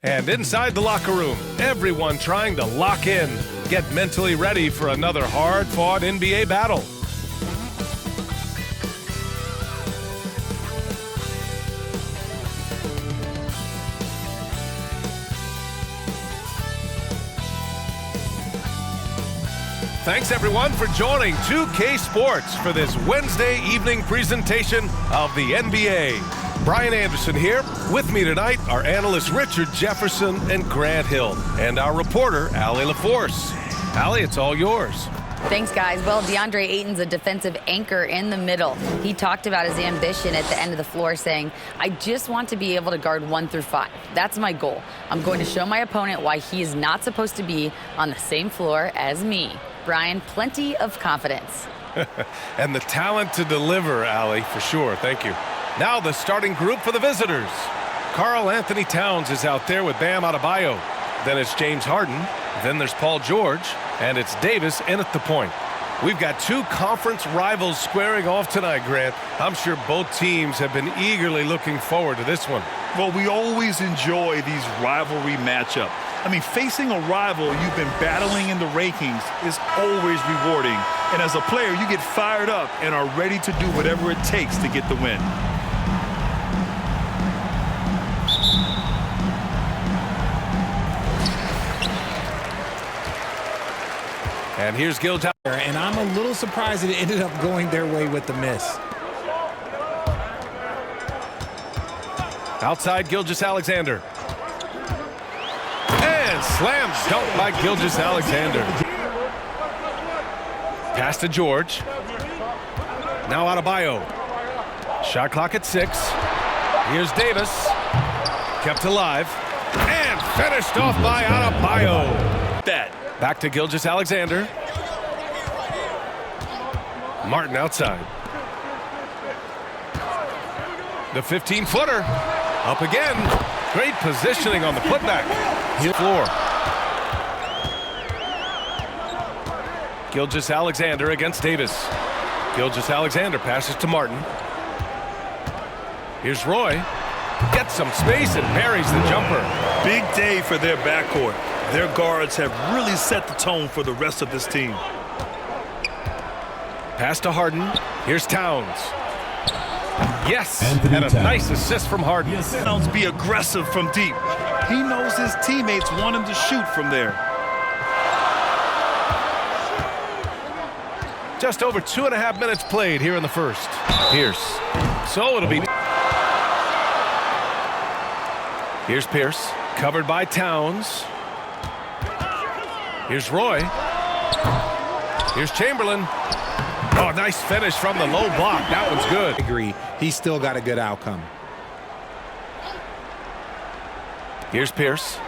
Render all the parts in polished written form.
And inside the locker room, everyone trying to lock in, get mentally ready for another hard-fought NBA battle. Thanks everyone for joining 2K Sports for this Wednesday evening presentation of the NBA. Brian Anderson here. With me tonight are analysts Richard Jefferson and Grant Hill, and our reporter, Allie LaForce. Allie, it's all yours. Thanks, guys. Well, DeAndre Ayton's a defensive anchor in the middle. He talked about his ambition at the end of the floor, saying, I just want to be able to guard 1 through 5. That's my goal. I'm going to show my opponent why he is not supposed to be on the same floor as me. Brian, plenty of confidence. And the talent to deliver, Allie, for sure. Thank you. Now the starting group for the visitors. Karl Anthony Towns is out there with Bam Adebayo. Then it's James Harden. Then there's Paul George. And it's Davis in at the point. We've got two conference rivals squaring off tonight, Grant. I'm sure both teams have been eagerly looking forward to this one. Well, we always enjoy these rivalry matchups. I mean, facing a rival you've been battling in the rankings is always rewarding. And as a player, you get fired up and are ready to do whatever it takes to get the win. And here's Gilgeous. And I'm a little surprised that it ended up going their way with the miss. Outside Gilgeous-Alexander. And slam dunk by Gilgeous-Alexander. Pass to George. Now Adebayo. Shot clock at 6. Here's Davis. Kept alive. And finished off by Adebayo. Back to Gilgeous-Alexander. Martin outside. The 15-footer. Up again. Great positioning on the putback. Floor. Gilgeous-Alexander against Davis. Gilgeous-Alexander passes to Martin. Here's Roy. Gets some space and buries the jumper. Big day for their backcourt. Their guards have really set the tone for the rest of this team. Pass to Harden. Here's Towns. Yes, and a nice assist from Harden. Towns be aggressive from deep. He knows his teammates want him to shoot from there. Just over 2.5 minutes played here in the first. Pierce. So it'll be... Here's Pierce. Covered by Towns. Here's Roy. Here's Chamberlain. Oh, nice finish from the low block. That one's good. I agree. He's still got a good outcome. Here's Pierce.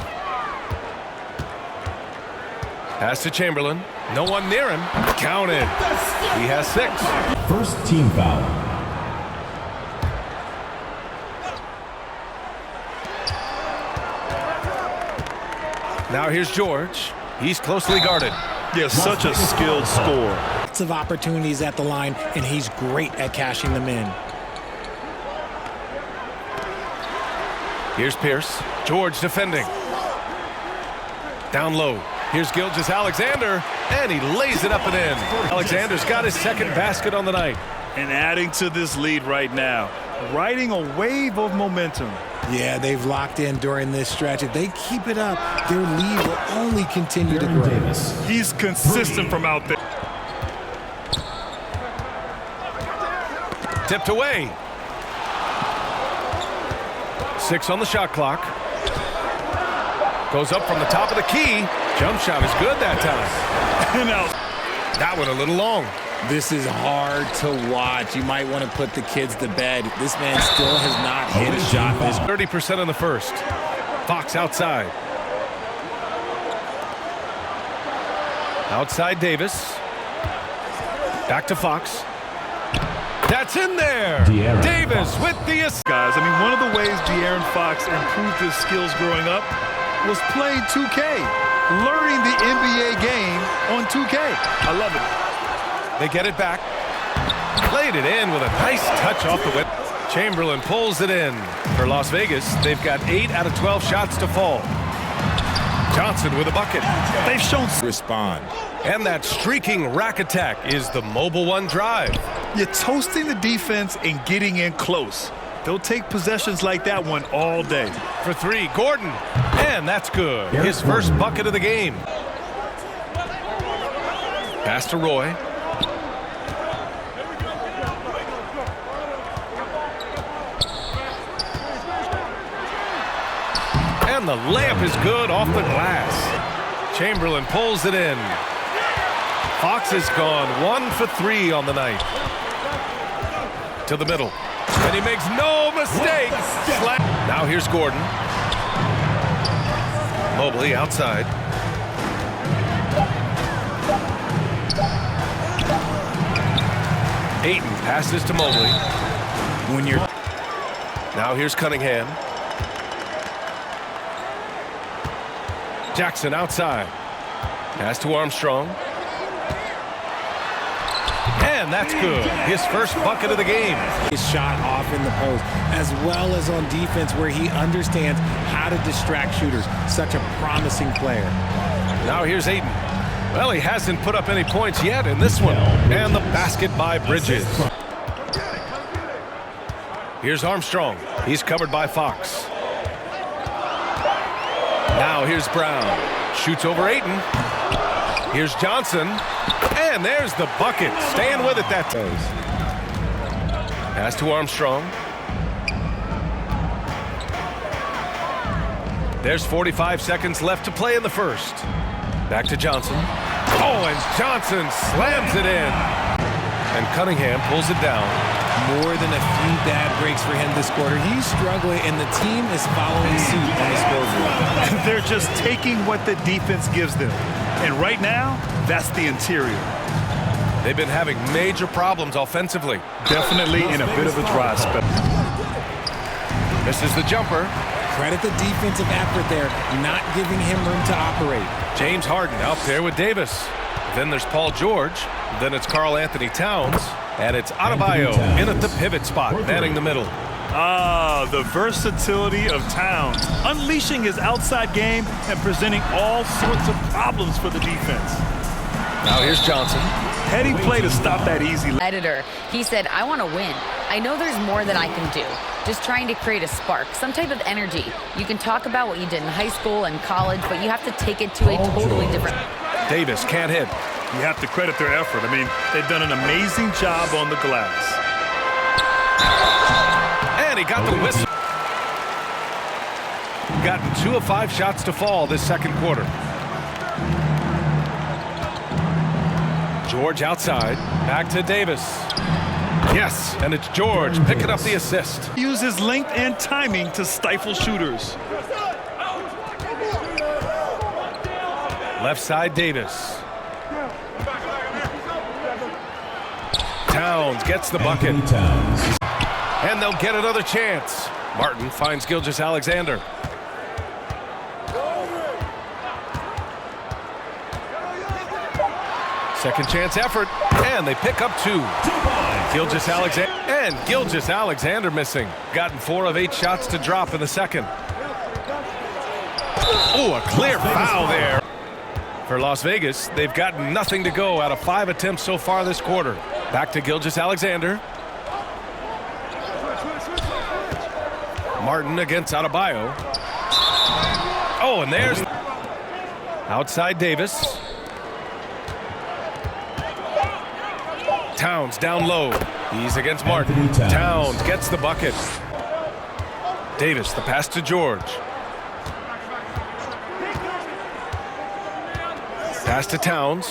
Pass to Chamberlain. No one near him. Counted. He has 6. First team foul. Now here's George. He's closely guarded. Yeah, such a skilled scorer. Lots of opportunities at the line, and he's great at cashing them in. Here's Pierce. George defending. Down low. Here's Gilgeous-Alexander, and he lays it up and in. Alexander's got his second basket on the night. And adding to this lead right now, riding a wave of momentum. Yeah, they've locked in during this stretch. If they keep it up, their lead will only continue to grow. He's consistent from out there. Tipped away. 6 on the shot clock. Goes up from the top of the key. Jump shot is good that time. And out. That one a little long. This is hard to watch. You might want to put the kids to bed. This man still has not hit a shot. This 30% in the first. Fox outside. Outside Davis. Back to Fox. That's in there. Davis with the assist. Guys, I mean, one of the ways De'Aaron Fox improved his skills growing up was playing 2K, learning the NBA game on 2K. I love it. They get it back. Played it in with a nice touch off the whip. Chamberlain pulls it in. For Las Vegas, they've got 8 out of 12 shots to fall. Johnson with a bucket. They've shown Respond. And that streaking rack attack is the Mobile One drive. you're toasting the defense and getting in close. They'll take possessions like that one all day. For 3, Gordon. And that's good. His first bucket of the game. Pass to Roy. And the layup is good off the glass. Chamberlain pulls it in. Fox has gone 1 for 3 on the night. To the middle. And he makes no mistake. Now here's Gordon. Mobley outside. Ayton passes to Mobley. Now here's Cunningham. Jackson outside. Pass to Armstrong. And that's good. His first bucket of the game. His shot off in the post, as well as on defense where he understands how to distract shooters. Such a promising player. Now here's Ayton. Well, he hasn't put up any points yet in this one. And the basket by Bridges. Here's Armstrong. He's covered by Fox. Now here's Brown. Shoots over Ayton. Here's Johnson. And there's the bucket. Staying with it that time. Pass to Armstrong. There's 45 seconds left to play in the first. Back to Johnson. Oh, and Johnson slams it in. And Cunningham pulls it down. More than a few bad breaks for him this quarter. He's struggling, and the team is following suit on the scoreboard. They're just taking what the defense gives them. And right now, that's the interior. They've been having major problems offensively. Definitely in a bit of a dry spell. Misses the jumper. Credit the defensive effort there, not giving him room to operate. James Harden out there with Davis. Then there's Paul George. Then it's Karl Anthony Towns. And it's Adebayo in at the pivot spot, manning the middle. Ah, the versatility of Towns. Unleashing his outside game and presenting all sorts of problems for the defense. Now here's Johnson. Heady play to stop that easy. Editor, he said, I want to win. I know there's more that I can do. Just trying to create a spark, some type of energy. You can talk about what you did in high school and college, but you have to take it to a totally different... Davis can't hit. You have to credit their effort. I mean, they've done an amazing job on the glass. And he got the whistle. Gotten 2 of 5 shots to fall this second quarter. George outside. Back to Davis. Yes, and it's George picking up the assist. Uses length and timing to stifle shooters. Left side, Davis. Towns gets the bucket. And they'll get another chance. Martin finds Gilgeous-Alexander. Second chance effort. And they pick up 2. Gilgeous-Alexander missing. Gotten 4 of 8 shots to drop in the second. Oh, a clear foul there. For Las Vegas, they've gotten nothing to go out of 5 attempts so far this quarter. Back to Gilgeous-Alexander. Martin against Adebayo. Oh, and there's outside Davis. Towns down low. He's against Martin. Towns gets the bucket. Davis, the pass to George. Pass to Towns.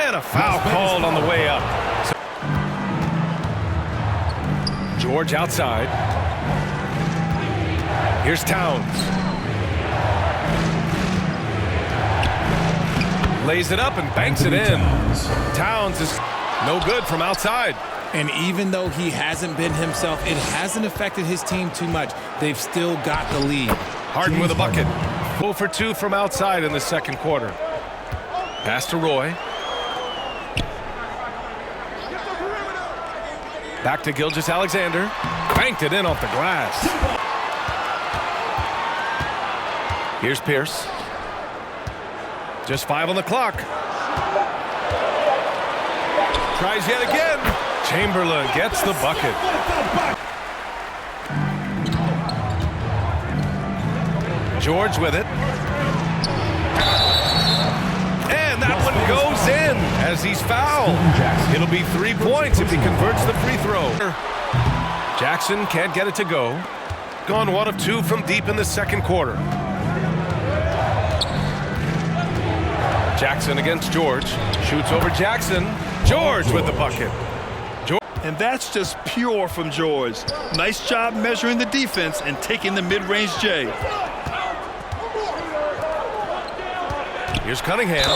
And a foul called on the way up. George outside. Here's Towns. Lays it up and banks it in. Towns is no good from outside. And even though he hasn't been himself, it hasn't affected his team too much. They've still got the lead. Harden with a bucket. 0 for 2 from outside in the second quarter. Pass to Roy. Back to Gilgeous-Alexander. Banked it in off the glass. Here's Pierce. Just 5 on the clock. Tries yet again. Chamberlain gets the bucket. George with it. And that one goes in as he's fouled. It'll be 3 points if he converts the free throw. Jackson can't get it to go. Gone 1 of 2 from deep in the second quarter. Jackson against George. Shoots over Jackson. George with the bucket. And that's just pure from George. Nice job measuring the defense and taking the mid-range J. Here's Cunningham.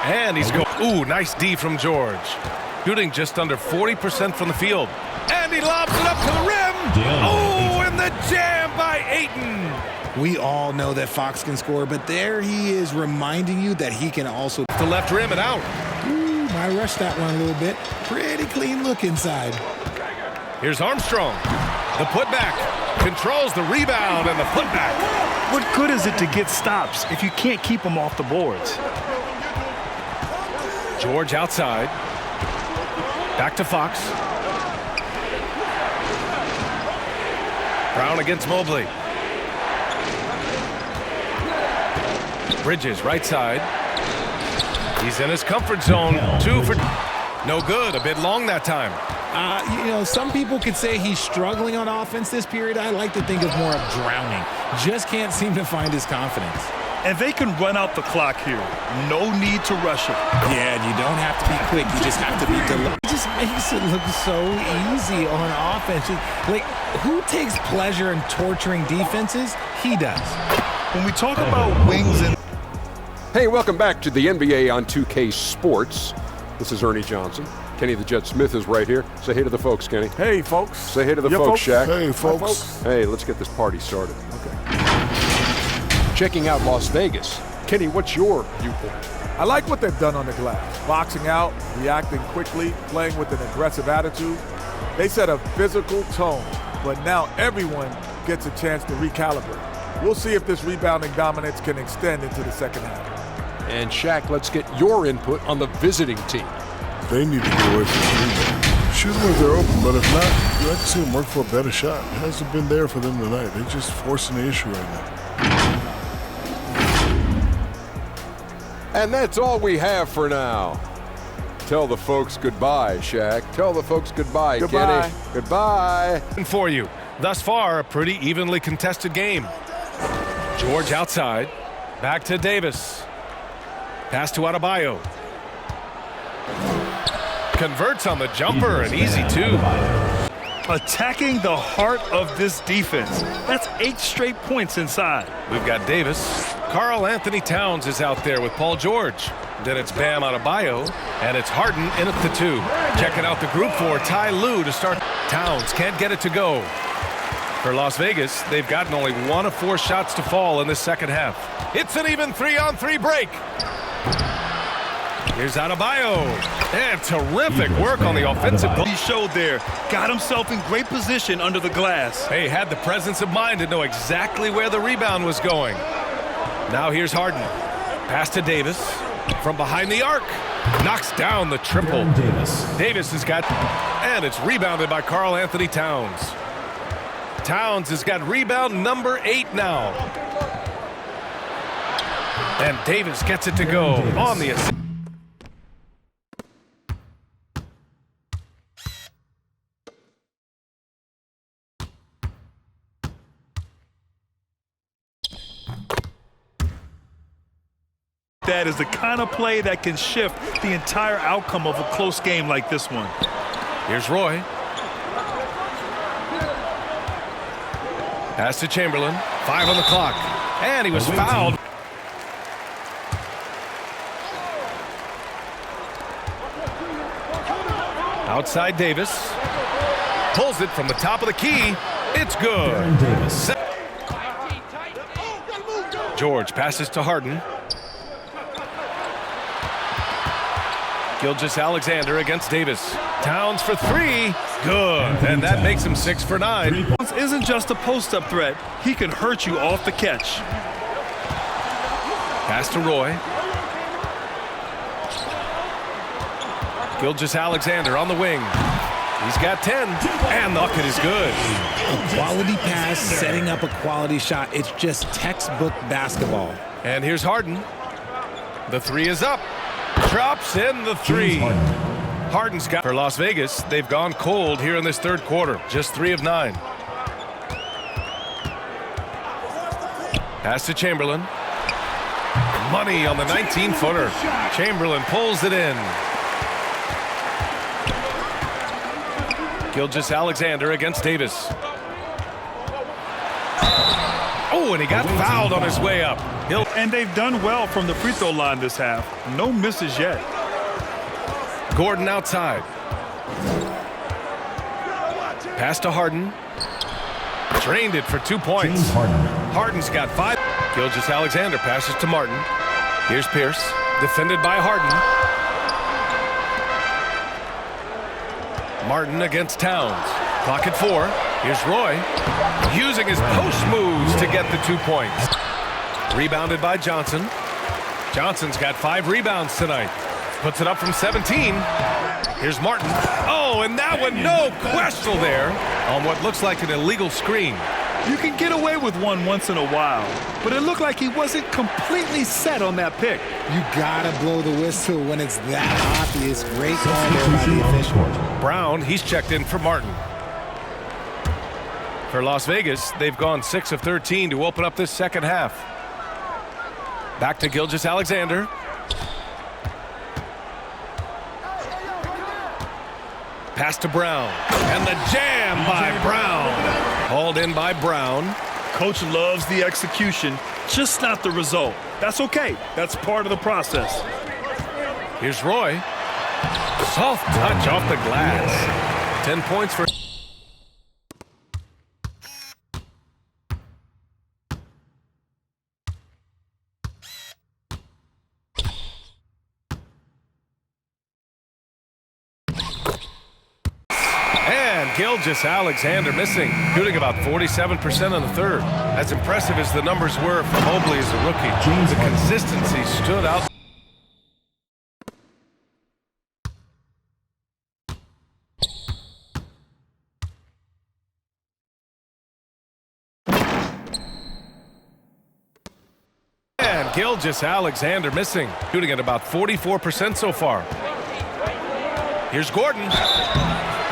And he's going. Ooh, nice D from George. Shooting just under 40% from the field. And he lobs it up to the rim. Oh, and the jam by Ayton. We all know that Fox can score, but there he is reminding you that he can also. The left rim and out. Ooh, I rushed that one a little bit. Pretty clean look inside. Here's Armstrong. The putback. Controls the rebound and the putback. What good is it to get stops if you can't keep them off the boards? George outside. Back to Fox. Brown against Mobley. Bridges right side. He's in his comfort zone. 2 for no good. A bit long that time. You know, some people could say he's struggling on offense this period. I like to think of more of drowning. Just can't seem to find his confidence. And they can run out the clock here. No need to rush it. Yeah, you don't have to be quick. You just have to be deliberate. It just makes it look so easy on offense. Like, who takes pleasure in torturing defenses? He does. When we talk about wings and... Hey, welcome back to the NBA on 2K Sports. This is Ernie Johnson. Kenny the Jet Smith is right here. Say hey to the folks, Kenny. Hey, folks. Say hey to the folks, Shaq. Hey, folks. Hey, let's get this party started. Okay. Checking out Las Vegas. Kenny, what's your viewpoint? I like what they've done on the glass. Boxing out, reacting quickly, playing with an aggressive attitude. They set a physical tone, but now everyone gets a chance to recalibrate. We'll see if this rebounding dominance can extend into the second half. And Shaq, let's get your input on the visiting team. They need to get away from the rebound. Shoot them if they're open, but if not, you like to see them work for a better shot. It hasn't been there for them tonight. They're just forcing the issue right now. And that's all we have for now. Tell the folks goodbye, Shaq. Tell the folks goodbye, Goodbye. Kenny. Goodbye. And for you, thus far, a pretty evenly contested game. George outside. Back to Davis. Pass to Adebayo. Converts on the jumper, an easy 2. Attacking the heart of this defense. That's 8 straight points inside. We've got Davis. Karl Anthony Towns is out there with Paul George. Then it's Bam Adebayo, and it's Harden in at the 2. Checking out the group for Ty Lue to start. Towns can't get it to go. For Las Vegas, they've gotten only 1 of 4 shots to fall in this second half. It's an even 3-on-3 break. Here's Adebayo. And terrific work on the offensive. He showed there. Got himself in great position under the glass. Hey, had the presence of mind to know exactly where the rebound was going. Now here's Harden. Pass to Davis. From behind the arc. Knocks down the triple. Davis has got... And it's rebounded by Karl Anthony Towns. Towns has got rebound number 8 now. And Davis gets it to go on the assist. That is the kind of play that can shift the entire outcome of a close game like this one. Here's Roy. Pass to Chamberlain. 5 on the clock. And he was fouled. Outside Davis. Pulls it from the top of the key. It's good. George passes to Harden. Gilgeous-Alexander against Davis. Towns for three. Good. And that makes him 6 for 9. Towns isn't just a post-up threat. He can hurt you off the catch. Pass to Roy. Gilgeous-Alexander on the wing. He's got 10, and the bucket is good. A quality pass, setting up a quality shot. It's just textbook basketball. And here's Harden. The three is up. Drops in the three. Harden's got for Las Vegas. They've gone cold here in this third quarter. Just 3 of 9. Pass to Chamberlain. Money on the 19-footer. Chamberlain pulls it in. Gilgeous-Alexander against Davis. Oh, and he got fouled on his way up. And they've done well from the free throw line this half. No misses yet. Gordon outside. Pass to Harden. Drained it for 2 points. Harden's got 5. Gilgeous-Alexander passes to Martin. Here's Pierce. Defended by Harden. Martin against Towns. Clock at 4. Here's Roy. Using his post moves to get the 2 points. Rebounded by Johnson. Johnson's got 5 rebounds tonight. Puts it up from 17. Here's Martin. Oh, and that one, no question there on what looks like an illegal screen. You can get away with one once in a while, but it looked like he wasn't completely set on that pick. You gotta blow the whistle when it's that obvious. Great call there by the official. Brown, he's checked in for Martin. For Las Vegas, they've gone 6 of 13 to open up this second half. Back to Gilgeous-Alexander. Pass to Brown. And the jam by Brown. Hauled in by Brown. Coach loves the execution, just not the result. That's okay. That's part of the process. Here's Roy. Soft touch off the glass. 10 points for... Gilgeous-Alexander missing, shooting about 47% in the third. As impressive as the numbers were for Mobley as a rookie, the consistency stood out. And Gilgeous-Alexander missing, shooting at about 44% so far. Here's Gordon.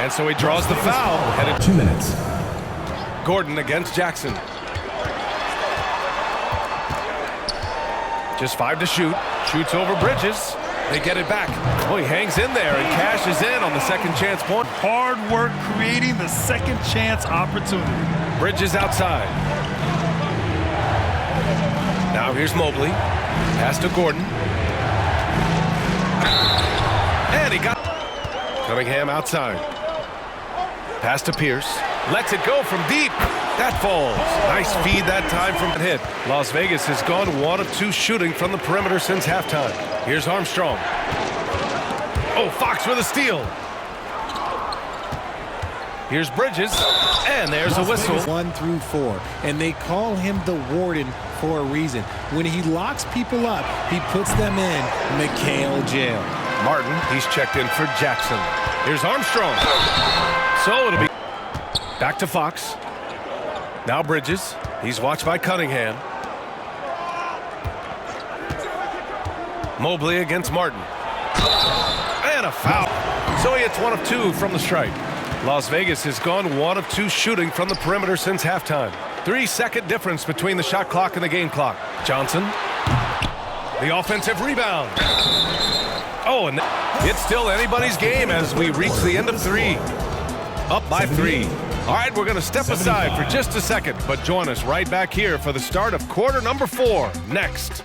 And so he draws the foul. Headed 2 minutes. Gordon against Jackson. Just 5 to shoot. Shoots over Bridges. They get it back. Oh, he hangs in there and cashes in on the second chance point. Hard work creating the second chance opportunity. Bridges outside. Now here's Mobley. Pass to Gordon. And he got Cunningham outside. Pass to Pierce. Lets it go from deep. That falls. Nice feed that time from the hit. Las Vegas has gone 1 of 2 shooting from the perimeter since halftime. Here's Armstrong. Oh, Fox with a steal. Here's Bridges. And there's a whistle. 1 through 4. And they call him the Warden for a reason. When he locks people up, he puts them in McHale jail. Martin, he's checked in for Jackson. Here's Armstrong. So it'll be back to Fox. Now Bridges. He's watched by Cunningham. Mobley against Martin. And a foul. So he hits 1 of 2 from the stripe. Las Vegas has gone 1 of 2 shooting from the perimeter since halftime. 3-second difference between the shot clock and the game clock. Johnson. The offensive rebound. Oh, and it's still anybody's game as we reach the end of 3. Up by 3. All right, we're going to step aside for just a second, but join us right back here for the start of quarter number 4 next.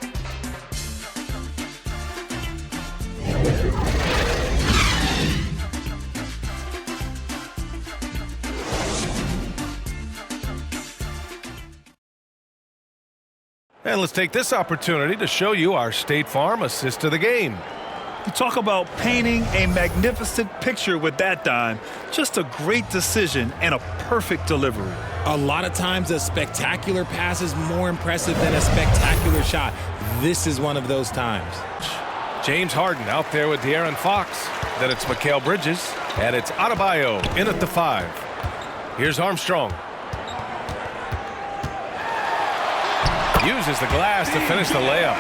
And let's take this opportunity to show you our State Farm assist of the game. You talk about painting a magnificent picture with that dime. Just a great decision and a perfect delivery. A lot of times a spectacular pass is more impressive than a spectacular shot. This is one of those times. James Harden out there with De'Aaron Fox. Then it's Mikal Bridges, and it's Adebayo in at the 5. Here's Armstrong. Uses the glass to finish the layup.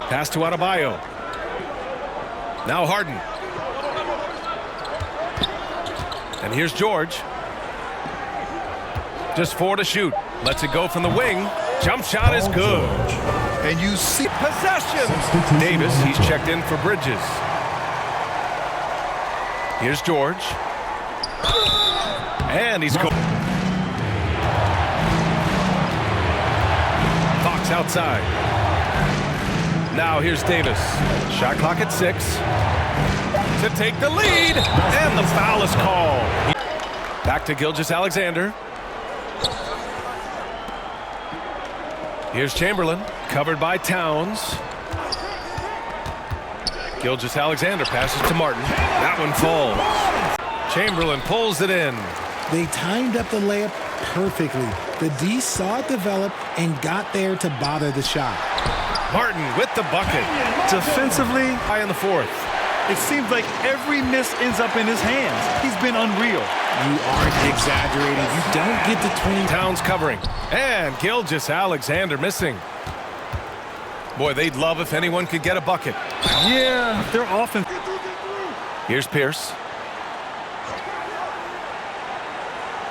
Pass to Adebayo. Now Harden. And here's George. Just 4 to shoot. Lets it go from the wing. Jump shot is good. And you see possession. Davis, he's checked in for Bridges. Here's George. And he's going. Fox outside. Now here's Davis. Shot clock at 6. To take the lead. And the foul is called. Back to Gilgeous-Alexander. Here's Chamberlain. Covered by Towns. Gilgeous-Alexander passes to Martin. That one falls. Chamberlain pulls it in. They timed up the layup perfectly. The D saw it develop and got there to bother the shot. Martin with the bucket. defensively, High in the 4th. it seems like every miss ends up in his hands. He's been unreal. You aren't exaggerating. You don't get to 20. Towns covering. And Gilgeous-Alexander missing. Boy, they'd love if anyone could get a bucket. Yeah, their offense. Here's Pierce.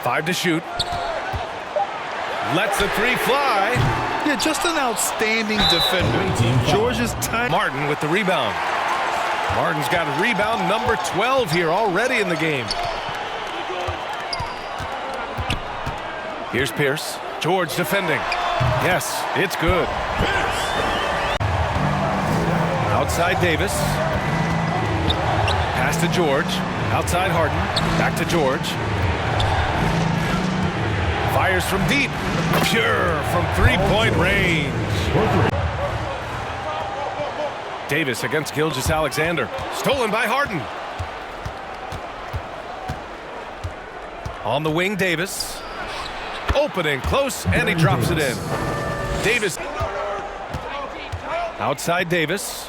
5 to shoot. Lets the 3 fly. Yeah, just an outstanding defender. George's time. Martin with the rebound. Martin's got a rebound number 12 here already in the game. Here's Pierce. George defending. Yes, it's good. Outside Davis. Pass to George. Outside Harden. Back to George. Fires from deep. Pure from three-point range. Davis against Gilgeous-Alexander. Stolen by Harden. On the wing, Davis. Opening close, and he drops it in. Davis. Outside Davis.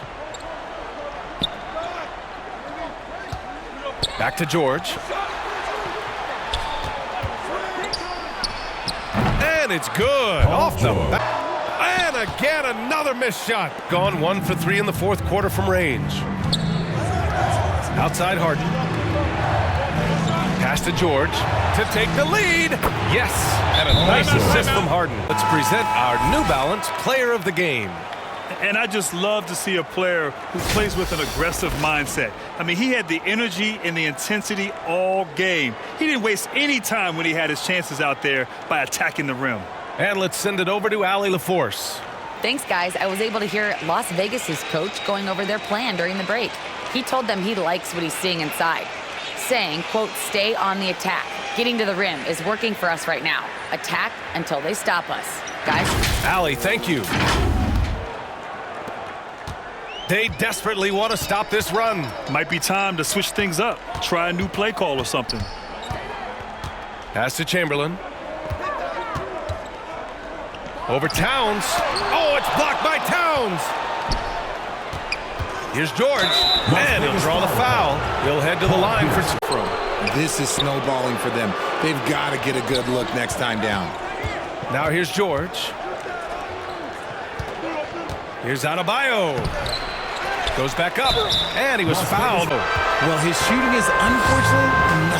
Back to George. And it's good. Off the back. And again, another missed shot. Gone 1 for 3 in the 4th quarter from range. Outside Harden. Pass to George to take the lead. Yes, and a nice assist from Harden. Let's present our New Balance Player of the Game. And I just love to see a player who plays with an aggressive mindset. I mean, he had the energy and the intensity all game. He didn't waste any time when he had his chances out there by attacking the rim. And let's send it over to Allie LaForce. Thanks, guys. I was able to hear Las Vegas's coach going over their plan during the break. He told them he likes what he's seeing inside, saying, quote, stay on the attack. Getting to the rim is working for us right now. Attack until they stop us. Guys. Allie, thank you. They desperately want to stop this run. Might be time to switch things up. Try a new play call or something. Pass to Chamberlain. Over Towns. Oh, it's blocked by Towns. Here's George. And he'll draw the foul. He'll head to the line for two. This is snowballing for them. They've got to get a good look next time down. Now here's George. Here's Adebayo. Goes back up. And he was fouled. Well, his shooting is unfortunately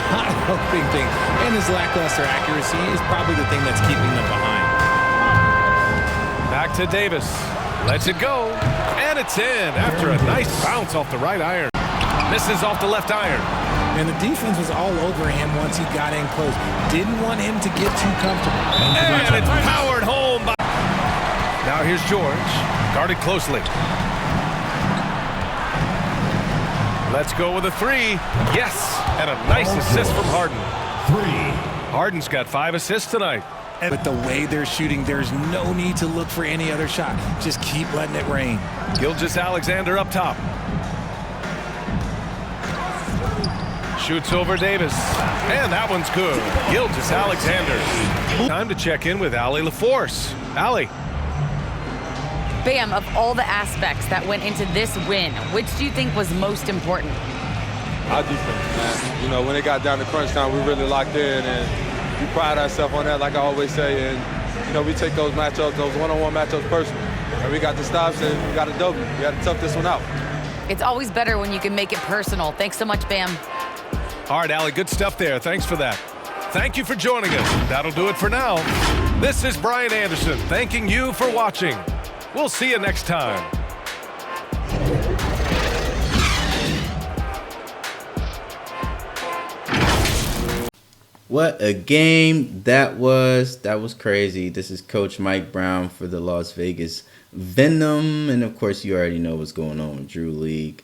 not helping things. And his lackluster accuracy is probably the thing that's keeping them behind. Back to Davis. Lets it go. And it's in after a nice bounce off the right iron. Misses off the left iron. And the defense was all over him once he got in close. Didn't want him to get too comfortable. And it's powered home by... Now here's George. Guarded closely. Let's go with a 3. Yes. And a nice assist from Harden. 3. Harden's got 5 assists tonight. And with the way they're shooting, there's no need to look for any other shot. Just keep letting it rain. Gilgeous-Alexander up top. shoots over Davis. And that one's good. Gilgeous-Alexander. Time to check in with Allie LaForce. Allie. Bam, of all the aspects that went into this win, which do you think was most important? Our defense, man. You know, when it got down to crunch time, we really locked in, and we pride ourselves on that, like I always say. And, you know, we take those matchups, those one-on-one matchups personal. And we got the stops, and we got a W. We got to tough this one out. It's always better when you can make it personal. Thanks so much, Bam. All right, Allie, good stuff there. Thanks for that. Thank you for joining us. That'll do it for now. This is Brian Anderson thanking you for watching. We'll see you next time. What a game that was. That was crazy. This is Coach Mike Brown for the Las Vegas Venom. And, of course, you already know what's going on with Drew League.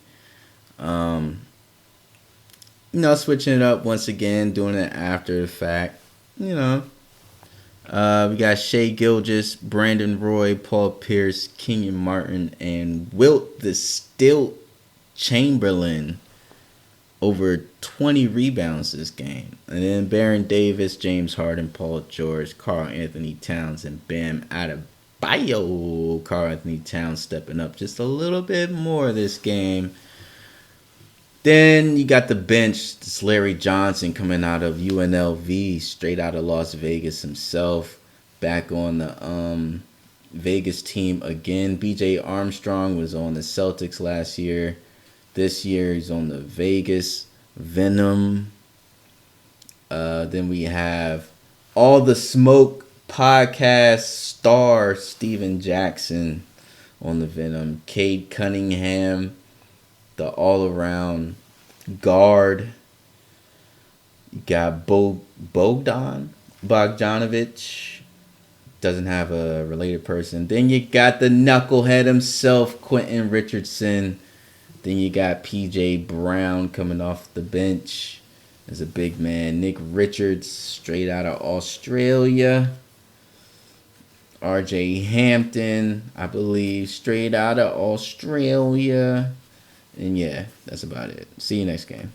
You know, switching it up once again, doing it after the fact. You know. We got Shea Gilgeous, Brandon Roy, Paul Pierce, Kenyon Martin, and Wilt the Stilt Chamberlain over 20 rebounds this game. And then Baron Davis, James Harden, Paul George, Karl Anthony Towns, and Bam Adebayo. Karl Anthony Towns stepping up just a little bit more this game. Then you got the bench. This Larry Johnson coming out of UNLV, straight out of Las Vegas himself. Back on the Vegas team again. BJ Armstrong was on the Celtics last year. This year he's on the Vegas Venom. Then we have All the Smoke podcast star Steven Jackson on the Venom. Cade Cunningham, the all-around guard. You got Bogdan Bogdanovic. Doesn't have a related person. Then you got the knucklehead himself, Quentin Richardson. Then you got P.J. Brown coming off the bench as a big man. Nick Richards, straight out of Australia. R.J. Hampton, I believe, straight out of Australia. And yeah, that's about it. See you next game.